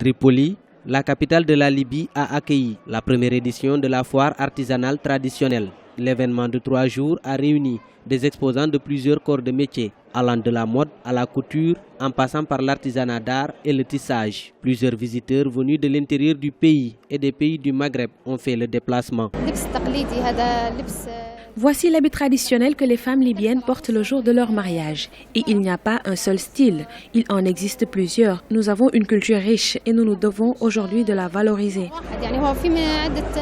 Tripoli, la capitale de la Libye, a accueilli la première édition de la foire artisanale traditionnelle. L'événement de 3 jours a réuni des exposants de plusieurs corps de métier, allant de la mode à la couture, en passant par l'artisanat d'art et le tissage. Plusieurs visiteurs venus de l'intérieur du pays et des pays du Maghreb ont fait le déplacement. Voici l'habit traditionnel que les femmes libyennes portent le jour de leur mariage. Et il n'y a pas un seul style, il en existe plusieurs. Nous avons une culture riche et nous nous devons aujourd'hui de la valoriser.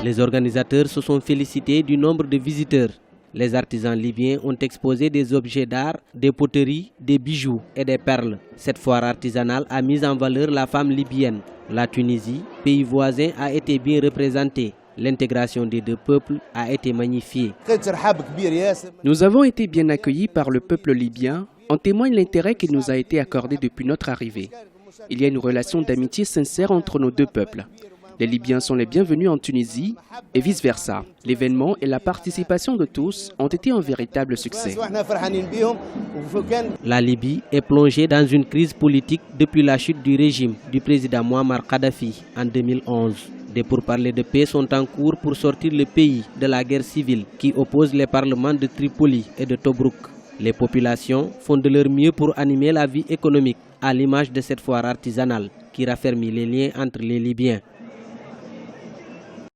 Les organisateurs se sont félicités du nombre de visiteurs. Les artisans libyens ont exposé des objets d'art, des poteries, des bijoux et des perles. Cette foire artisanale a mis en valeur la femme libyenne. La Tunisie, pays voisin, a été bien représentée. L'intégration des deux peuples a été magnifiée. Nous avons été bien accueillis par le peuple libyen. En témoigne l'intérêt qui nous a été accordé depuis notre arrivée. Il y a une relation d'amitié sincère entre nos deux peuples. Les Libyens sont les bienvenus en Tunisie et vice-versa. L'événement et la participation de tous ont été un véritable succès. La Libye est plongée dans une crise politique depuis la chute du régime du président Mouammar Kadhafi en 2011. Des pourparlers de paix sont en cours pour sortir le pays de la guerre civile qui oppose les parlements de Tripoli et de Tobrouk. Les populations font de leur mieux pour animer la vie économique à l'image de cette foire artisanale qui raffermit les liens entre les Libyens.